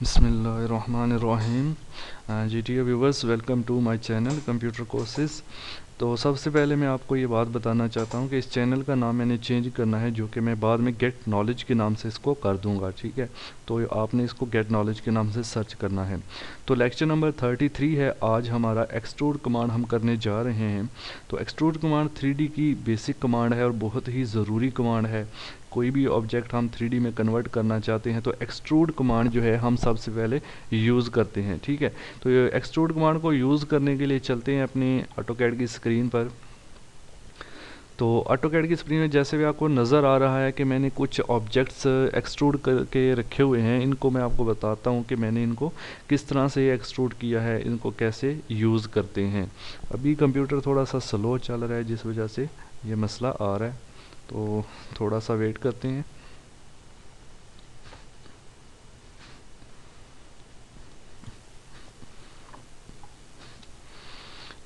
बिस्मिल्लाहिर्रहमानिर्रहीम। जी dear viewers, welcome to my channel computer courses. तो सबसे पहले मैं आपको ये बात बताना चाहता हूँ कि इस चैनल का नाम मैंने चेंज करना है, जो कि मैं बाद में गेट नॉलेज के नाम से इसको कर दूँगा, ठीक है। तो आपने इसको गेट नॉलेज के नाम से सर्च करना है। तो लेक्चर नंबर 33 है आज हमारा। एक्सट्रूड कमांड हम करने जा रहे हैं। तो एक्सट्रूड कमांड 3D की बेसिक कमांड है और बहुत ही ज़रूरी कमांड है। कोई भी ऑब्जेक्ट हम 3D में कन्वर्ट करना चाहते हैं तो एक्सट्रूड कमांड जो है हम सबसे पहले यूज़ करते हैं, ठीक है। तो ये एक्सट्रूड कमांड को यूज़ करने के लिए चलते हैं अपनी ऑटोकैड की स्क्रीन पर। तो ऑटोकैड की स्क्रीन में जैसे भी आपको नज़र आ रहा है कि मैंने कुछ ऑब्जेक्ट्स एक्सट्रूड करके रखे हुए हैं, इनको मैं आपको बताता हूँ कि मैंने इनको किस तरह से एक्सट्रूड किया है, इनको कैसे यूज़ करते हैं। अभी कंप्यूटर थोड़ा सा स्लो चल रहा है जिस वजह से ये मसला आ रहा है, तो थोड़ा सा वेट करते हैं।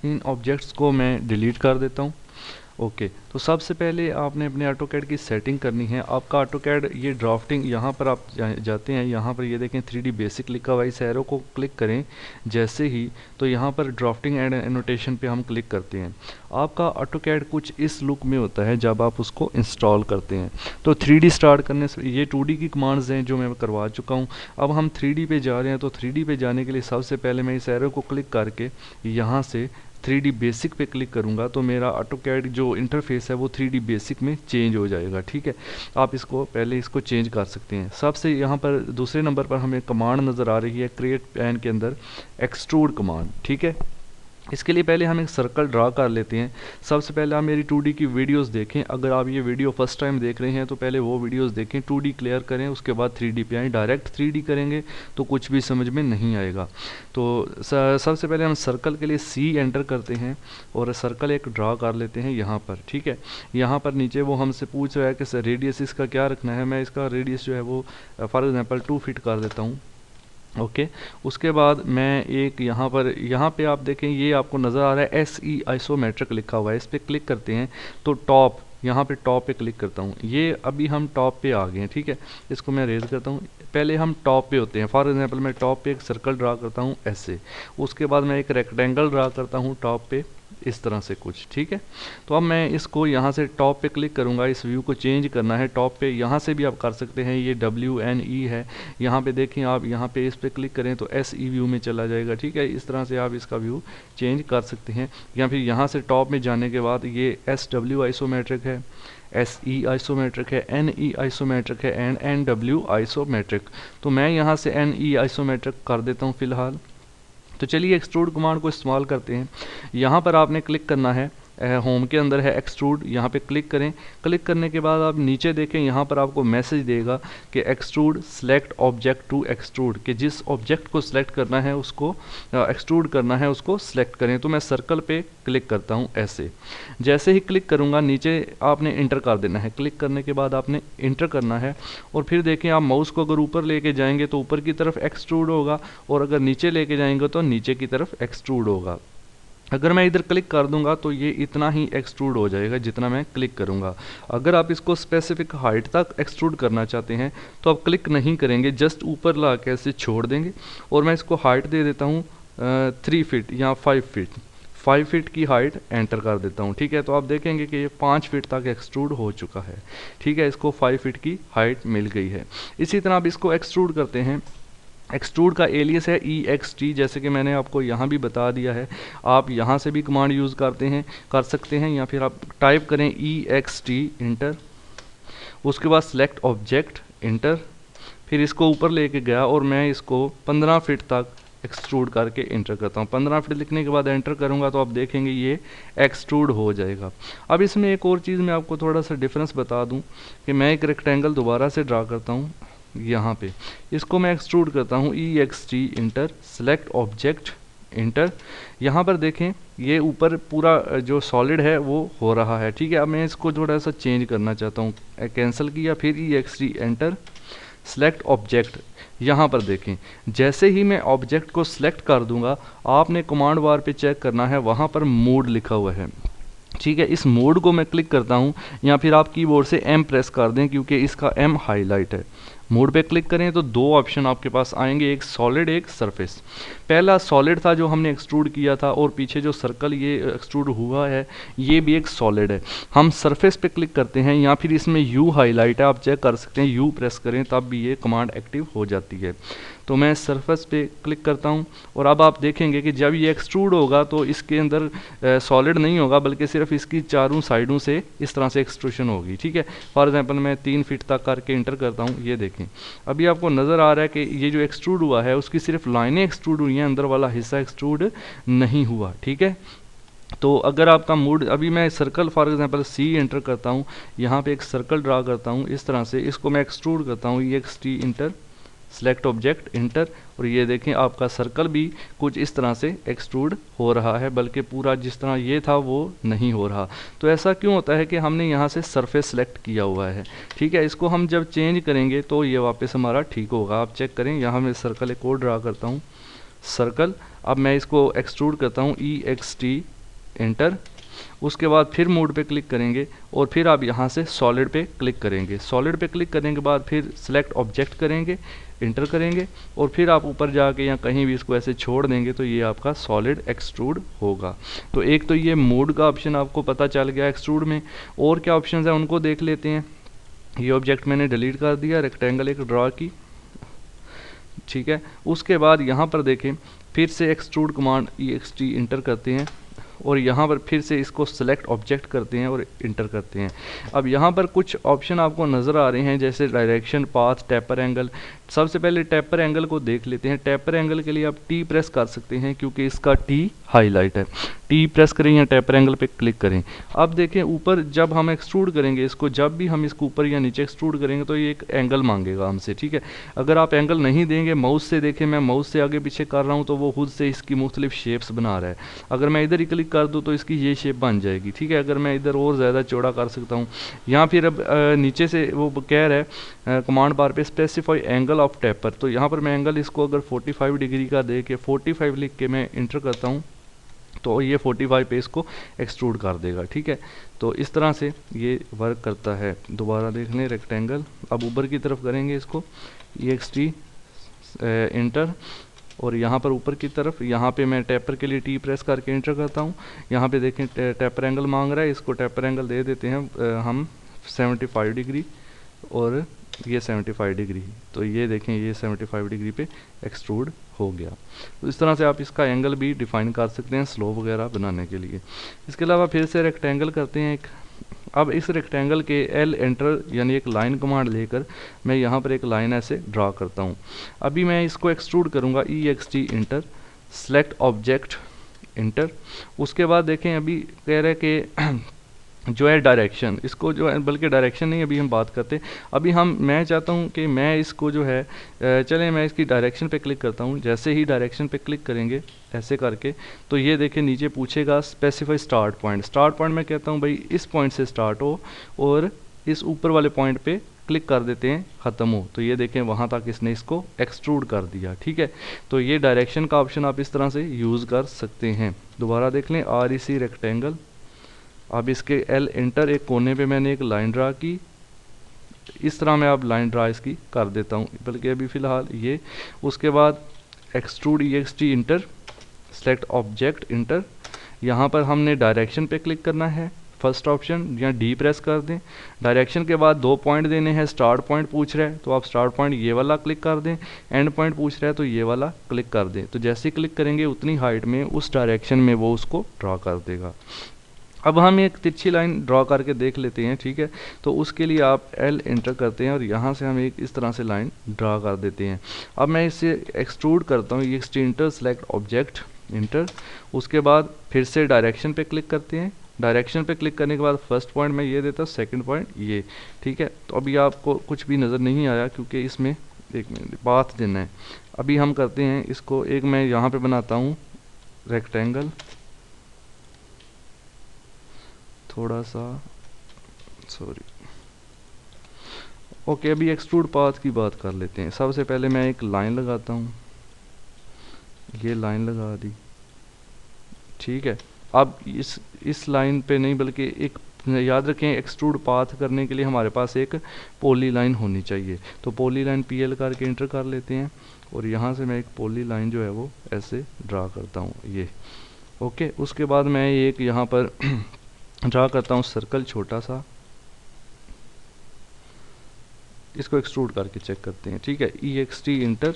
इन ऑब्जेक्ट्स को मैं डिलीट कर देता हूँ। ओके, तो सबसे पहले आपने अपने ऑटोकैड की सेटिंग करनी है। आपका ऑटोकैड ये ड्राफ्टिंग, यहाँ पर आप जाते हैं, यहाँ पर ये देखें 3D बेसिक लिखा हुआ है, इस एरो को क्लिक करें जैसे ही, तो यहाँ पर ड्राफ्टिंग एंड एनोटेशन पे हम क्लिक करते हैं। आपका ऑटोकैड कुछ इस लुक में होता है जब आप उसको इंस्टॉल करते हैं। तो 3D स्टार्ट करने से ये 2D की कमांड्स हैं जो मैं करवा चुका हूँ। अब हम 3D पे जा रहे हैं, तो 3D पे जाने के लिए सबसे पहले मैं इस एरो को क्लिक करके यहाँ से 3D बेसिक पे क्लिक करूंगा तो मेरा ऑटोकैड जो इंटरफेस है वो 3D बेसिक में चेंज हो जाएगा, ठीक है। आप इसको पहले इसको चेंज कर सकते हैं। सबसे यहाँ पर दूसरे नंबर पर हमें कमांड नज़र आ रही है क्रिएट पैन के अंदर एक्सट्रूड कमांड, ठीक है। इसके लिए पहले हम एक सर्कल ड्रा कर लेते हैं। सबसे पहले आप मेरी 2D की वीडियोस देखें। अगर आप ये वीडियो फर्स्ट टाइम देख रहे हैं तो पहले वो वीडियोस देखें, 2D क्लियर करें, उसके बाद 3D पे आएँ। डायरेक्ट 3D करेंगे तो कुछ भी समझ में नहीं आएगा। तो सबसे पहले हम सर्कल के लिए C एंटर करते हैं और सर्कल एक ड्रा कर लेते हैं यहाँ पर, ठीक है। यहाँ पर नीचे वो हमसे पूछ रहा है कि रेडियस इसका क्या रखना है। मैं इसका रेडियस जो है वो फॉर एग्जाम्पल 2 फीट कर देता हूँ। ओके, उसके बाद मैं एक यहाँ पे आप देखें, ये आपको नज़र आ रहा है SE आइसोमेट्रिक लिखा हुआ है। इस पर क्लिक करते हैं तो टॉप, यहाँ पे टॉप पे क्लिक करता हूँ। ये अभी हम टॉप पे आ गए हैं, ठीक है। इसको मैं रेज करता हूँ। पहले हम टॉप पे होते हैं। फॉर एग्जांपल मैं टॉप पे एक सर्कल ड्रा करता हूँ ऐसे। उसके बाद मैं एक रेक्टेंगल ड्रा करता हूँ टॉप पे इस तरह से कुछ, ठीक है। तो अब मैं इसको यहाँ से टॉप पे क्लिक करूँगा। इस व्यू को चेंज करना है टॉप पे, यहाँ से भी आप कर सकते हैं। ये WNE है, यहाँ पे देखें आप, यहाँ पे इस पे क्लिक करें तो SE व्यू में चला जाएगा, ठीक है। इस तरह से आप इसका व्यू चेंज कर सकते हैं। या फिर यहाँ से टॉप में जाने के बाद ये SW आइसोमेट्रिक है, SE आइसोमेट्रिक है, NE आइसोमेट्रिक है एंड NW आइसोमेट्रिक। तो मैं यहाँ से NE आइसोमेट्रिक कर देता हूँ फ़िलहाल। तो चलिए एक्सट्रूड कमांड को इस्तेमाल करते हैं। यहाँ पर आपने क्लिक करना है, होम के अंदर है एक्सट्रूड, यहाँ पे क्लिक करें। क्लिक करने के बाद आप नीचे देखें, यहाँ पर आपको मैसेज देगा कि extrude select object to extrude, कि जिस ऑब्जेक्ट को सिलेक्ट करना है उसको एक्सट्रूड करना है उसको सिलेक्ट करें। तो मैं सर्कल पे क्लिक करता हूँ ऐसे। जैसे ही क्लिक करूँगा नीचे आपने इंटर कर देना है। क्लिक करने के बाद आपने इंटर करना है और फिर देखें आप माउस को अगर ऊपर लेके जाएंगे तो ऊपर की तरफ एक्सट्रूड होगा और अगर नीचे लेके जाएंगे तो नीचे की तरफ एक्सट्रूड होगा। अगर मैं इधर क्लिक कर दूंगा तो ये इतना ही एक्सट्रूड हो जाएगा जितना मैं क्लिक करूंगा। अगर आप इसको स्पेसिफिक हाइट तक एक्सट्रूड करना चाहते हैं तो आप क्लिक नहीं करेंगे, जस्ट ऊपर ला के ऐसे छोड़ देंगे और मैं इसको हाइट दे देता हूँ 3 फीट या 5 फीट। 5 फीट की हाइट एंटर कर देता हूँ, ठीक है। तो आप देखेंगे कि ये 5 फीट तक एक्सट्रूड हो चुका है, ठीक है। इसको 5 फीट की हाइट मिल गई है। इसी तरह आप इसको एक्सट्रूड करते हैं। एक्सट्रूड का एलियस है EXT, जैसे कि मैंने आपको यहाँ भी बता दिया है। आप यहाँ से भी कमांड यूज़ कर सकते हैं, या फिर आप टाइप करें EXT इंटर, उसके बाद सेलेक्ट ऑब्जेक्ट इंटर, फिर इसको ऊपर लेके गया और मैं इसको 15 फीट तक एक्सट्रूड करके इंटर करता हूँ। 15 फीट लिखने के बाद एंटर करूँगा तो आप देखेंगे ये एक्सट्रूड हो जाएगा। अब इसमें एक और चीज़ मैं आपको थोड़ा सा डिफरेंस बता दूँ कि मैं एक रेक्टेंगल दोबारा से ड्रा करता हूँ यहाँ पे। इसको मैं एक्सट्रूड करता हूँ EXT inter, select object enter. यहाँ पर देखें ये ऊपर पूरा जो सॉलिड है वो हो रहा है, ठीक है। अब मैं इसको थोड़ा सा चेंज करना चाहता हूँ। कैंसिल किया, फिर EXT एंटर, सेलेक्ट ऑब्जेक्ट। यहाँ पर देखें जैसे ही मैं ऑब्जेक्ट को सिलेक्ट कर दूंगा, आपने कमांड बार पे चेक करना है, वहाँ पर मोड लिखा हुआ है, ठीक है। इस मोड को मैं क्लिक करता हूँ या फिर आप कीबोर्ड से M प्रेस कर दें क्योंकि इसका M हाईलाइट है। मोड पे क्लिक करें तो दो ऑप्शन आपके पास आएंगे, एक सॉलिड एक सरफेस। पहला सॉलिड था जो हमने एक्सट्रूड किया था, और पीछे जो सर्कल ये एक्सट्रूड हुआ है ये भी एक सॉलिड है। हम सरफेस पे क्लिक करते हैं, या फिर इसमें यू हाईलाइट है, आप चेक कर सकते हैं, यू प्रेस करें तब भी ये कमांड एक्टिव हो जाती है। तो मैं सरफेस पे क्लिक करता हूँ, और अब आप देखेंगे कि जब ये एक्सट्रूड होगा तो इसके अंदर सॉलिड नहीं होगा, बल्कि सिर्फ इसकी चारों साइडों से इस तरह से एक्सट्रूशन होगी। ठीक है, फॉर एग्जांपल मैं 3 फीट तक करके इंटर करता हूँ, ये देखें अभी आपको नज़र आ रहा है कि ये जो एक्सट्रूड हुआ है उसकी सिर्फ लाइनें एक्सट्रूड हुई हैं, अंदर वाला हिस्सा एक्सट्रूड नहीं हुआ। ठीक है, तो अगर आपका मूड, अभी मैं circle for example C enter करता हूँ, यहाँ पे एक सर्कल ड्रा करता हूँ इस तरह से, इसको मैं एक्सट्रूड करता हूँ, ये x T enter, select object inter, और ये देखें आपका सर्कल भी कुछ इस तरह से एक्सट्रूड हो रहा है, बल्कि पूरा जिस तरह ये था वो नहीं हो रहा। तो ऐसा क्यों होता है कि हमने यहाँ से सरफेस सेलेक्ट किया हुआ है। ठीक है, इसको हम जब चेंज करेंगे तो ये वापस हमारा ठीक होगा। आप चेक करें, यहाँ मैं सर्कल एक और ड्रा करता हूँ, सर्कल, अब मैं इसको एक्सट्रूड करता हूँ, ई एक्स टी एंटर, उसके बाद फिर मोड पे क्लिक करेंगे, और फिर आप यहाँ से सॉलिड पे क्लिक करेंगे। सॉलिड पे क्लिक करने के बाद फिर सेलेक्ट ऑब्जेक्ट करेंगे, इंटर करेंगे, और फिर आप ऊपर जाके या कहीं भी इसको ऐसे छोड़ देंगे तो ये आपका सॉलिड एक्सट्रूड होगा। तो एक तो ये मोड का ऑप्शन आपको पता चल गया एक्सट्रूड में। और क्या ऑप्शन है उनको देख लेते हैं। ये ऑब्जेक्ट मैंने डिलीट कर दिया, रेक्टेंगल एक ड्रा की। ठीक है, उसके बाद यहाँ पर देखें, फिर से एक्सट्रूड कमांड ई एक्स टी इंटर करते हैं, और यहाँ पर फिर से इसको सेलेक्ट ऑब्जेक्ट करते हैं और इंटर करते हैं। अब यहाँ पर कुछ ऑप्शन आपको नज़र आ रहे हैं, जैसे डायरेक्शन, पाथ, टेपर एंगल। सबसे पहले टेपर एंगल को देख लेते हैं। टेपर एंगल के लिए आप टी प्रेस कर सकते हैं, क्योंकि इसका टी हाईलाइट है। टी प्रेस करें या टेपर एंगल पे क्लिक करें। अब देखें ऊपर जब हम एक्सट्रूड करेंगे इसको, जब भी हम इसको ऊपर या नीचे एक्सट्रूड करेंगे तो ये एक एंगल मांगेगा हमसे। ठीक है, अगर आप एंगल नहीं देंगे, माउस से देखें, मैं माउस से आगे पीछे कर रहा हूँ तो वो खुद से इसकी मुख्तलिफ शेप्स बना रहा है। अगर मैं इधर ही क्लिक कर दूँ तो इसकी ये शेप बन जाएगी। ठीक है, अगर मैं इधर और ज़्यादा चौड़ा कर सकता हूँ, यहाँ फिर अब नीचे से वो कह रहा है कमांड बार पे स्पेसिफाई एंगल ऑफ टेपर, तो यहाँ पर मैं एंगल इसको अगर 45 डिग्री का दे के 45 लिख के मैं इंटर करता हूँ तो ये 45 पे इसको एक्सट्रूड कर देगा। ठीक है, तो इस तरह से ये वर्क करता है। दोबारा देख लें, रेक्टेंगल, अब ऊपर की तरफ करेंगे इसको, ई एक्स टी इंटर, और यहाँ पर ऊपर की तरफ, यहाँ पे मैं टेपर के लिए टी प्रेस करके इंटर करता हूँ। यहाँ पे देखें टेपर एंगल मांग रहा है, इसको टेपर एंगल दे देते हैं हम 75 डिग्री, और ये 75 डिग्री, तो ये देखें ये 75 डिग्री पे एक्सट्रूड हो गया। तो इस तरह से आप इसका एंगल भी डिफाइन कर सकते हैं स्लोप वगैरह बनाने के लिए। इसके अलावा फिर से रेक्टेंगल करते हैं एक। अब इस रेक्टेंगल के एल एंटर यानी एक लाइन कमांड लेकर मैं यहाँ पर एक लाइन ऐसे ड्रा करता हूँ। अभी मैं इसको एक्सट्रूड करूँगा, E X T enter, select object enter. उसके बाद देखें अभी कह रहे कि जो है डायरेक्शन, इसको जो है, बल्कि डायरेक्शन नहीं अभी हम बात करते, अभी मैं चाहता हूँ कि मैं इसको जो है चलें मैं इसकी डायरेक्शन पे क्लिक करता हूँ। जैसे ही डायरेक्शन पे क्लिक करेंगे ऐसे करके तो ये देखें नीचे पूछेगा specify start point. Start point मैं कहता हूँ भाई इस पॉइंट से स्टार्ट हो और इस ऊपर वाले पॉइंट पे क्लिक कर देते हैं ख़त्म हो, तो ये देखें वहाँ तक इसने इसको एक्सट्रूड कर दिया। ठीक है, तो ये डायरेक्शन का ऑप्शन आप इस तरह से यूज़ कर सकते हैं। दोबारा देख लें, आर ई सी रेक्टेंगल, अब इसके एल एंटर, एक कोने पे मैंने एक लाइन ड्रा की, इस तरह मैं अब लाइन ड्रा इसकी कर देता हूँ, बल्कि अभी फ़िलहाल ये। उसके बाद extrude E X T enter, select object enter, यहाँ पर हमने डायरेक्शन पे क्लिक करना है, फर्स्ट ऑप्शन, या डी प्रेस कर दें। डायरेक्शन के बाद 2 पॉइंट देने हैं, स्टार्ट पॉइंट पूछ रहा है तो आप स्टार्ट पॉइंट ये वाला क्लिक कर दें, एंड पॉइंट पूछ रहा है तो ये वाला क्लिक कर दें। तो जैसे क्लिक करेंगे उतनी हाइट में उस डायरेक्शन में वो उसको ड्रा कर देगा। अब हम एक तिरछी लाइन ड्रॉ करके देख लेते हैं। ठीक है, तो उसके लिए आप एल एंटर करते हैं और यहाँ से हम एक इस तरह से लाइन ड्रा कर देते हैं। अब मैं इसे एक्सट्रूड करता हूँ, ये इंटर, सेलेक्ट ऑब्जेक्ट इंटर, उसके बाद फिर से डायरेक्शन पे क्लिक करते हैं। डायरेक्शन पे क्लिक करने के बाद फर्स्ट पॉइंट मैं ये देता हूँ, सेकंड पॉइंट ये। ठीक है, तो अभी आपको कुछ भी नज़र नहीं आया क्योंकि इसमें एक मिनट पाथ देना है। अभी हम करते हैं इसको, एक मैं यहाँ पे बनाता हूँ रेक्टेंगल, थोड़ा सा सॉरी, ओके। अभी एक्सट्रूड पाथ की बात कर लेते हैं। सबसे पहले मैं एक लाइन लगाता हूँ, ये लाइन लगा दी। ठीक है, अब इस लाइन पे नहीं बल्कि एक याद रखें एक्सट्रूड पाथ करने के लिए हमारे पास एक पॉली लाइन होनी चाहिए। तो पॉली लाइन PL करके इंटर कर लेते हैं और यहाँ से मैं एक पॉली लाइन जो है वो ऐसे ड्रा करता हूँ ये। ओके, उसके बाद मैं एक यहाँ पर ड्रा करता हूँ सर्कल छोटा सा, इसको एक्सट्रूड करके चेक करते हैं। ठीक है, EXT inter,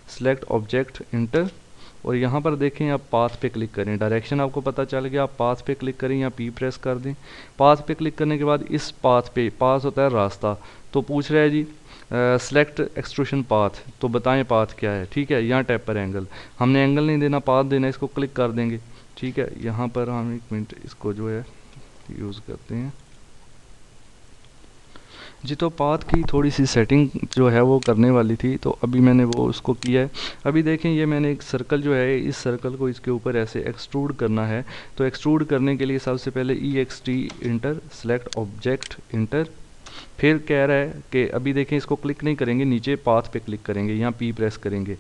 select object inter, और यहाँ पर देखें आप पाथ पे क्लिक करें, डायरेक्शन आपको पता चल गया, आप पाथ पे क्लिक करें या P प्रेस कर दें। पाथ पे क्लिक करने के बाद इस पाथ पे, पाथ होता है रास्ता, तो पूछ रहा है जी सेलेक्ट एक्सट्रूशन पाथ, तो बताएं पाथ क्या है। ठीक है, यहाँ टैप पर एंगल, हमने एंगल नहीं देना, पाथ देना, इसको क्लिक कर देंगे। ठीक है, यहाँ पर हम 1 मिनट इसको जो है यूज़ करते हैं जी। तो पाथ की थोड़ी सी सेटिंग जो है वो करने वाली थी, तो अभी मैंने वो उसको किया है। अभी देखें ये मैंने एक सर्कल जो है, इस सर्कल को इसके ऊपर ऐसे एक्सट्रूड करना है। तो एक्सट्रूड करने के लिए सबसे पहले EXT inter, select object inter, फिर कह रहा है कि अभी देखें इसको क्लिक नहीं करेंगे, नीचे पाथ पे क्लिक करेंगे, यहाँ P प्रेस करेंगे,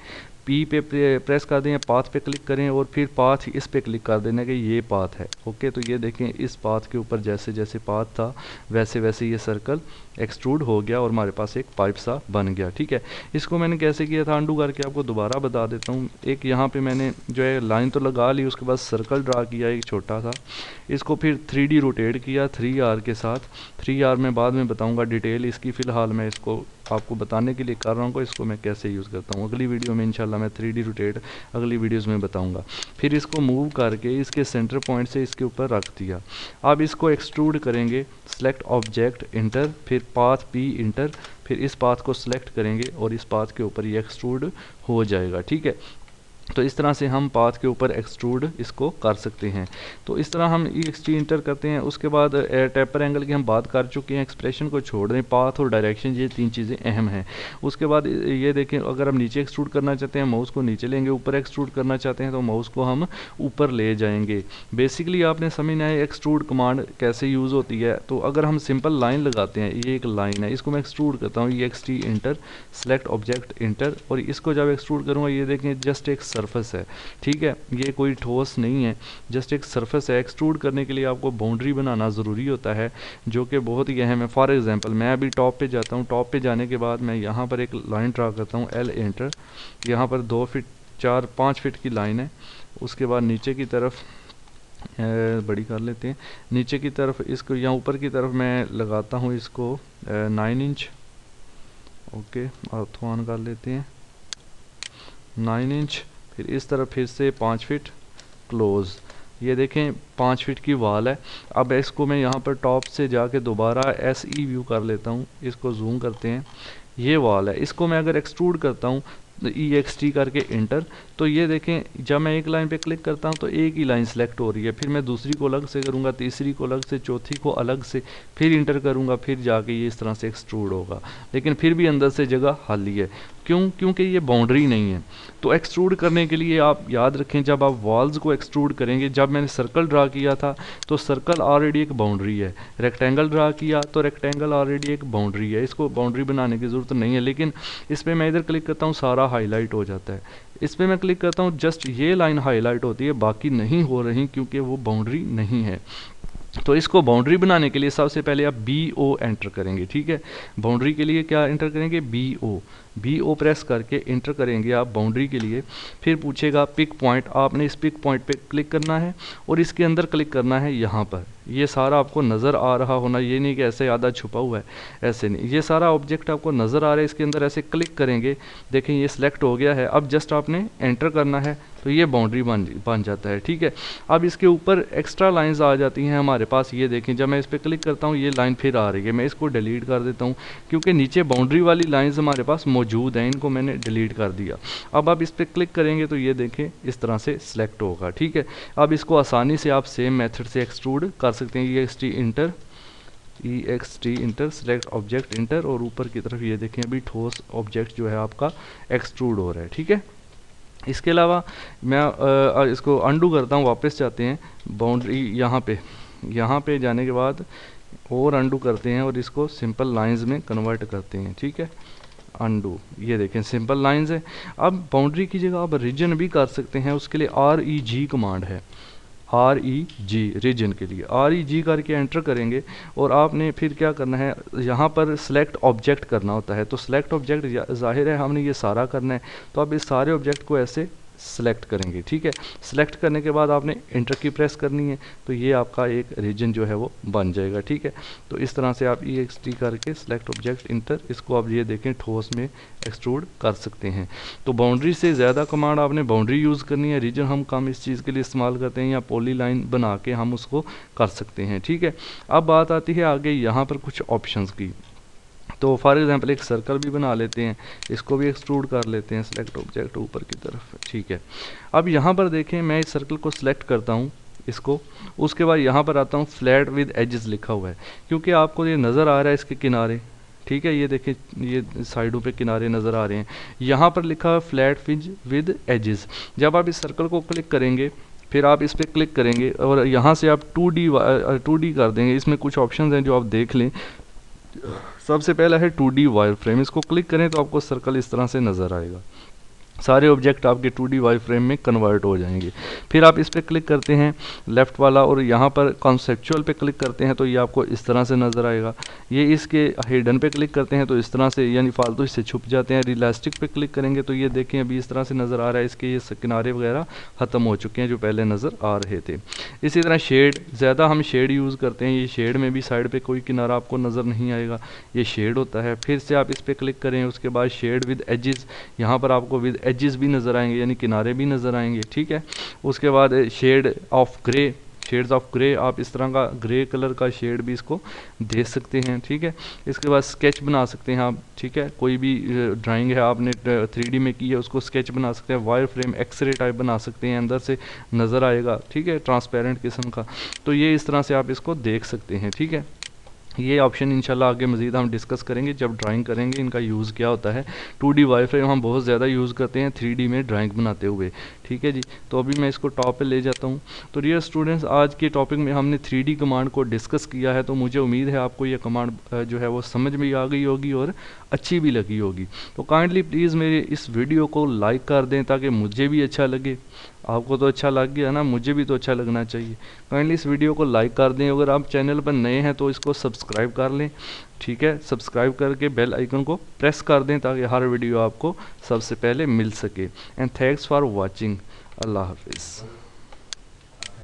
P पे प्रेस कर दें, पाथ पे क्लिक करें और फिर पाथ इस पे क्लिक कर देना कि ये पाथ है। ओके, तो ये देखें इस पाथ के ऊपर जैसे जैसे पाथ था वैसे वैसे ये सर्कल एक्सट्रूड हो गया और हमारे पास एक पाइप सा बन गया। ठीक है, इसको मैंने कैसे किया था अंडू करके आपको दोबारा बता देता हूँ। एक यहाँ पे मैंने जो है लाइन तो लगा ली, उसके बाद सर्कल ड्रा किया एक छोटा सा, इसको फिर 3D रोटेट किया 3R के साथ। 3R में बाद में बताऊँगा डिटेल इसकी, फ़िलहाल मैं इसको आपको बताने के लिए कर रहा हूँ इसको मैं कैसे यूज़ करता हूँ। अगली वीडियो में इंशाल्लाह मैं 3D रोटेट अगली वीडियोस में बताऊँगा। फिर इसको मूव करके इसके सेंटर पॉइंट से इसके ऊपर रख दिया। अब इसको एक्सट्रूड करेंगे, सेलेक्ट ऑब्जेक्ट इंटर, फिर पाथ P इंटर, फिर इस पाथ को सिलेक्ट करेंगे और इस पाथ के ऊपर ये एक्सट्रूड हो जाएगा। ठीक है, तो इस तरह से हम पाथ के ऊपर एक्सट्रूड इसको कर सकते हैं। तो इस तरह हम EXT इंटर करते हैं। उसके बाद टेपर एंगल की हम बात कर चुके हैं, एक्सप्रेशन को छोड़ दें, पाथ और डायरेक्शन ये 3 चीज़ें अहम हैं। उसके बाद ये देखें, अगर हम नीचे एक्सट्रूड करना चाहते हैं माउस को नीचे लेंगे, ऊपर एक्सट्रूड करना चाहते हैं तो माउस को हम ऊपर ले जाएंगे। बेसिकली आपने समझना है एक्सट्रूड कमांड कैसे यूज़ होती है। तो अगर हम सिंपल लाइन लगाते हैं, ये एक लाइन है, इसको मैं एक्सट्रूड करता हूँ, EXT inter, select object inter, और इसको जब एक्सट्रूड करूँगा ये देखें जस्ट एक सरफेस है। ठीक है, ये कोई ठोस नहीं है, जस्ट एक सरफेस है। एक्सट्रूड करने के लिए आपको बाउंड्री बनाना ज़रूरी होता है जो कि बहुत ही अहम है। फॉर एग्जांपल मैं अभी टॉप पे जाता हूँ, टॉप पे जाने के बाद मैं यहाँ पर एक लाइन ड्रा करता हूँ, L एंटर, यहाँ पर 2 फीट 4-5 फीट की लाइन है। उसके बाद नीचे की तरफ बड़ी कर लेते हैं, नीचे की तरफ इसको, यहाँ ऊपर की तरफ मैं लगाता हूँ इसको 9 इंच। ओके, ऑर्थो ऑन कर लेते हैं 9 इंच, फिर इस तरफ फिर से 5 फीट क्लोज। ये देखें 5 फीट की वॉल है। अब इसको मैं यहाँ पर टॉप से जाके दोबारा SE व्यू कर लेता हूँ, इसको जूम करते हैं, ये वॉल है। इसको मैं अगर एक्सट्रूड करता हूँ EXT करके इंटर, तो ये देखें जब मैं एक लाइन पे क्लिक करता हूँ तो एक ही लाइन सेलेक्ट हो रही है, फिर मैं दूसरी को अलग से करूँगा, तीसरी को अलग से, चौथी को अलग से, फिर इंटर करूँगा, फिर जाके ये इस तरह से एक्सट्रूड होगा, लेकिन फिर भी अंदर से जगह खाली है। क्यों? क्योंकि ये बाउंड्री नहीं है। तो एक्सट्रूड करने के लिए आप याद रखें, जब आप वॉल्स को एक्सट्रूड करेंगे, जब मैंने सर्कल ड्रा किया था तो सर्कल ऑलरेडी एक बाउंड्री है, रेक्टेंगल ड्रा किया तो रेक्टेंगल ऑलरेडी एक बाउंड्री है, इसको बाउंड्री बनाने की ज़रूरत नहीं है। लेकिन इस पर मैं इधर क्लिक करता हूँ सारा हाईलाइट हो जाता है, इस पर मैं क्लिक करता हूँ जस्ट ये लाइन हाईलाइट होती है, बाकी नहीं हो रही क्योंकि वो बाउंड्री नहीं है। तो इसको बाउंड्री बनाने के लिए सबसे पहले आप BO एंटर करेंगे। ठीक है, बाउंड्री के लिए क्या एंटर करेंगे? BO प्रेस करके एंटर करेंगे आप बाउंड्री के लिए। फिर पूछेगा पिक पॉइंट, आपने इस पिक पॉइंट पे क्लिक करना है और इसके अंदर क्लिक करना है यहाँ पर। ये सारा आपको नज़र आ रहा होना, ये नहीं कि ऐसे आधा छुपा हुआ है, ऐसे नहीं, ये सारा ऑब्जेक्ट आपको नज़र आ रहा है। इसके अंदर ऐसे क्लिक करेंगे, देखें ये सिलेक्ट हो गया है। अब जस्ट आपने एंटर करना है तो ये बाउंड्री बन जाता है। ठीक है, अब इसके ऊपर एक्स्ट्रा लाइंस आ जाती हैं हमारे पास। ये देखें जब मैं इस पर क्लिक करता हूँ ये लाइन फिर आ रही है, मैं इसको डिलीट कर देता हूँ क्योंकि नीचे बाउंड्री वाली लाइंस हमारे पास मौजूद हैं, इनको मैंने डिलीट कर दिया। अब आप इस पर क्लिक करेंगे तो ये देखें इस तरह से सिलेक्ट होगा। ठीक है, अब इसको आसानी से आप सेम मेथड से एक्सट्रूड कर सकते हैं। EXT inter, select object inter, और ऊपर की तरफ ये देखें अभी ठोस ऑब्जेक्ट जो है आपका एक्सट्रूड हो रहा है। ठीक है, इसके अलावा मैं इसको अंडू करता हूँ, वापस जाते हैं बाउंड्री यहाँ पे जाने के बाद और अंडू करते हैं और इसको सिंपल लाइंस में कन्वर्ट करते हैं। ठीक है, अंडू, ये देखें सिंपल लाइंस है। अब बाउंड्री की जगह आप रीजन भी कर सकते हैं, उसके लिए REG कमांड है। REG रीजन के लिए REG करके एंटर करेंगे और आपने फिर क्या करना है, यहाँ पर सेलेक्ट ऑब्जेक्ट करना होता है। तो सेलेक्ट ऑब्जेक्ट जाहिर है हमने ये सारा करना है, तो आप इस सारे ऑब्जेक्ट को ऐसे सेलेक्ट करेंगे। ठीक है, सेलेक्ट करने के बाद आपने इंटर की प्रेस करनी है, तो ये आपका एक रीजन जो है वो बन जाएगा। ठीक है, तो इस तरह से आप EXT करके सेलेक्ट ऑब्जेक्ट इंटर, इसको आप ये देखें ठोस में एक्सट्रूड कर सकते हैं। तो बाउंड्री से ज़्यादा कमांड आपने बाउंड्री यूज़ करनी है, रीजन हम कम इस चीज़ के लिए इस्तेमाल करते हैं, या पॉली लाइन बना के हम उसको कर सकते हैं। ठीक है, अब बात आती है आगे यहाँ पर कुछ ऑप्शंस की। तो फॉर एग्जांपल एक सर्कल भी बना लेते हैं, इसको भी एक्सट्रूड कर लेते हैं, सेलेक्ट ऑब्जेक्ट ऊपर की तरफ। ठीक है, अब यहाँ पर देखें मैं इस सर्कल को सिलेक्ट करता हूँ इसको, उसके बाद यहाँ पर आता हूँ फ्लैट विद एजेस लिखा हुआ है, क्योंकि आपको ये नज़र आ रहा है इसके किनारे। ठीक है, ये देखें ये साइडों पे किनारे नज़र आ रहे हैं, यहाँ पर लिखा है फ्लैट विद एजेस। जब आप इस सर्कल को क्लिक करेंगे फिर आप इस पर क्लिक करेंगे और यहाँ से आप 2D कर देंगे। इसमें कुछ ऑप्शन हैं जो आप देख लें। सबसे पहला है 2D वायर फ्रेम, इसको क्लिक करें तो आपको सर्कल इस तरह से नज़र आएगा, सारे ऑब्जेक्ट आपके 2D वायर फ्रेम में कन्वर्ट हो जाएंगे। फिर आप इस पर क्लिक करते हैं लेफ़्ट वाला और यहाँ पर कॉन्सेप्चुअल पे क्लिक करते हैं तो ये आपको इस तरह से नज़र आएगा। ये इसके हिडन पे क्लिक करते हैं तो इस तरह से, यानी फालतू इससे छुप जाते हैं। रियलिस्टिक पे क्लिक करेंगे तो ये देखें अभी इस तरह से नज़र आ रहा है, इसके ये किनारे वगैरह ख़त्म हो चुके हैं जो पहले नज़र आ रहे थे। इसी तरह शेड, ज़्यादा हम शेड यूज़ करते हैं, ये शेड में भी साइड पर कोई किनारा आपको नज़र नहीं आएगा, ये शेड होता है। फिर से आप इस पर क्लिक करें, उसके बाद शेड विद एजेस, यहाँ पर आपको विद एजेस भी नज़र आएंगे, यानी किनारे भी नज़र आएंगे। ठीक है, उसके बाद shade of grey, shades of grey, आप इस तरह का ग्रे कलर का शेड भी इसको दे सकते हैं। ठीक है, इसके बाद स्केच बना सकते हैं आप। ठीक है, कोई भी ड्राइंग है आपने 3D में की है उसको स्केच बना सकते हैं। वायर फ्रेम एक्सरे टाइप बना सकते हैं, अंदर से नज़र आएगा। ठीक है, ट्रांसपेरेंट किस्म का, तो ये इस तरह से आप इसको देख सकते हैं। ठीक है, ये ऑप्शन इंशाल्लाह आगे मज़ीद हम डिस्कस करेंगे जब ड्राइंग करेंगे, इनका यूज़ क्या होता है। 2D वायर फ्रेम हम बहुत ज़्यादा यूज़ करते हैं 3D में ड्राइंग बनाते हुए। ठीक है जी, तो अभी मैं इसको टॉप पे ले जाता हूँ। तो डियर स्टूडेंट्स, आज के टॉपिक में हमने 3D कमांड को डिस्कस किया है, तो मुझे उम्मीद है आपको ये कमांड जो है वो समझ में आ गई होगी और अच्छी भी लगी होगी। तो काइंडली प्लीज़ मेरे इस वीडियो को लाइक कर दें ताकि मुझे भी अच्छा लगे। आपको तो अच्छा लग गया ना, मुझे भी तो अच्छा लगना चाहिए। काइंडली इस वीडियो को लाइक कर दें, अगर आप चैनल पर नए हैं तो इसको सब्सक्राइब कर लें। ठीक है, सब्सक्राइब करके बेल आइकन को प्रेस कर दें ताकि हर वीडियो आपको सबसे पहले मिल सके। And thanks for watching. अल्लाह हाफिज़।